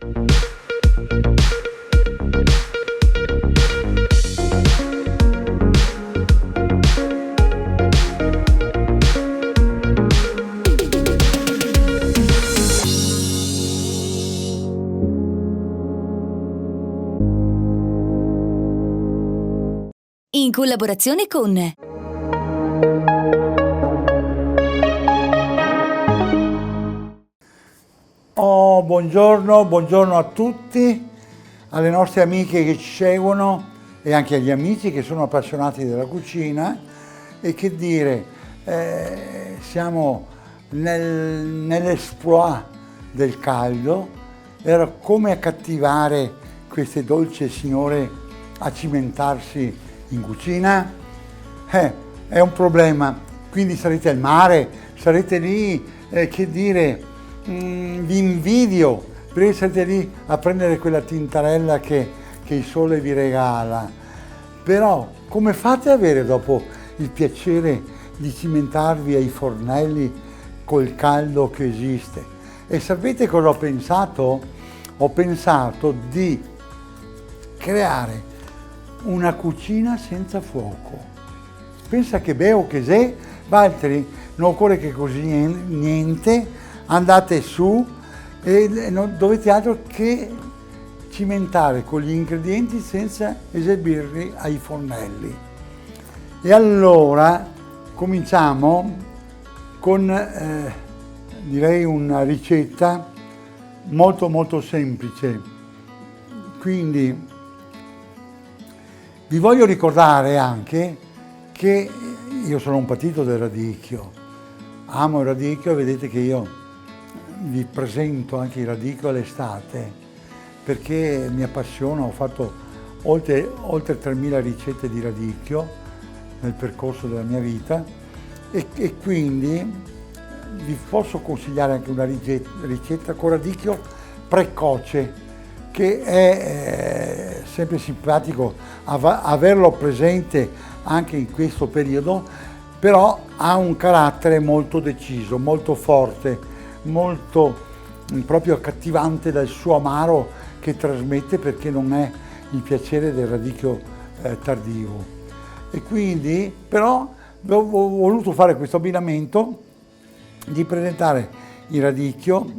In collaborazione con buongiorno a tutti, alle nostre amiche che ci seguono e anche agli amici che sono appassionati della cucina. E che dire, siamo nell'esploit del caldo. Era come accattivare queste dolci signore a cimentarsi in cucina? È un problema. Quindi sarete al mare, sarete lì, che dire, vi invidio, perché sarete lì a prendere quella tintarella che il sole vi regala. Però come fate ad avere dopo il piacere di cimentarvi ai fornelli col caldo che esiste? E sapete cosa ho pensato? Ho pensato di creare una cucina senza fuoco. Pensa che bello che sei, Valtteri, non occorre che così niente, andate su e non dovete altro che cimentare con gli ingredienti senza esibirli ai fornelli. E allora cominciamo con direi una ricetta molto semplice. Quindi vi voglio ricordare anche che io sono un patito del radicchio, amo il radicchio e vedete che io vi presento anche il radicchio all'estate perché mi appassiona. Ho fatto oltre 3.000 ricette di radicchio nel percorso della mia vita e quindi vi posso consigliare anche una ricetta con radicchio precoce, che è sempre simpatico averlo presente anche in questo periodo, però ha un carattere molto deciso, molto forte, molto proprio accattivante dal suo amaro che trasmette, perché non è il piacere del radicchio tardivo. E quindi però ho voluto fare questo abbinamento di presentare il radicchio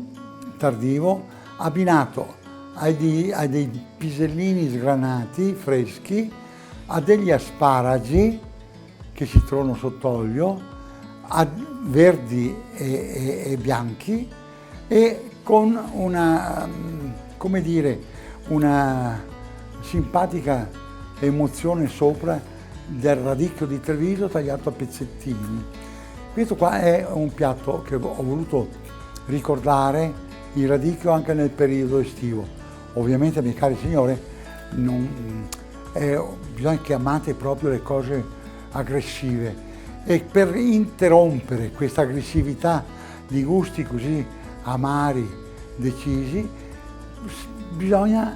tardivo abbinato a dei pisellini sgranati freschi, a degli asparagi che si trovano sott'olio, a verdi e bianchi, e con una, come dire, una simpatica emozione sopra del radicchio di Treviso tagliato a pezzettini. Questo qua è un piatto che ho voluto ricordare il radicchio anche nel periodo estivo. Ovviamente, miei cari signore, bisogna che amate proprio le cose aggressive, e per interrompere questa aggressività di gusti così amari, decisi, bisogna,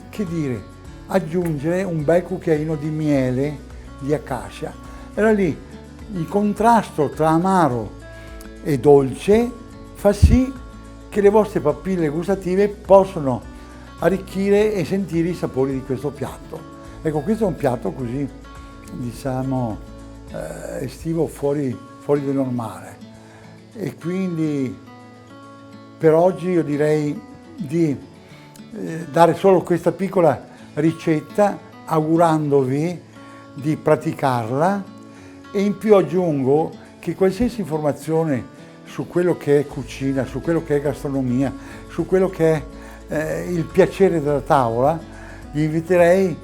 che dire, aggiungere un bel cucchiaino di miele di acacia. Era lì il contrasto tra amaro e dolce fa sì che le vostre papille gustative possono arricchire e sentire i sapori di questo piatto. Ecco, questo è un piatto così, diciamo, estivo fuori del normale. E quindi per oggi io direi di dare solo questa piccola ricetta, augurandovi di praticarla, e in più aggiungo che qualsiasi informazione su quello che è cucina, su quello che è gastronomia, su quello che è il piacere della tavola, vi inviterei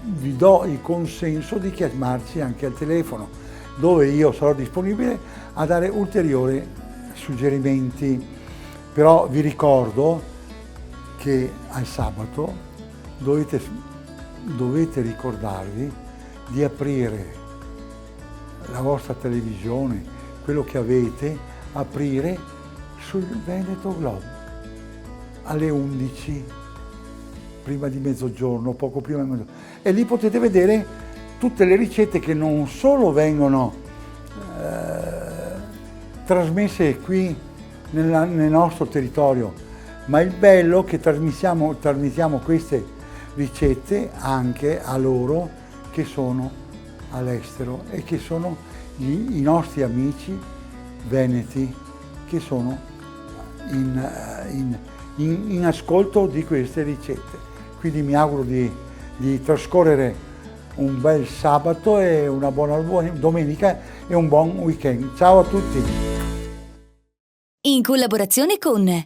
vi do il consenso di chiamarci anche al telefono, dove io sarò disponibile a dare ulteriori suggerimenti. Però vi ricordo che al sabato dovete ricordarvi di aprire la vostra televisione, quello che avete, aprire sul Veneto Globo alle 11, prima di mezzogiorno, poco prima di mezzogiorno, e lì potete vedere tutte le ricette che non solo vengono trasmesse qui nel nostro territorio, ma il bello è che trasmettiamo queste ricette anche a loro che sono all'estero e che sono i nostri amici veneti che sono in ascolto di queste ricette. Quindi mi auguro di trascorrere un bel sabato e una buona domenica e un buon weekend. Ciao a tutti! In collaborazione con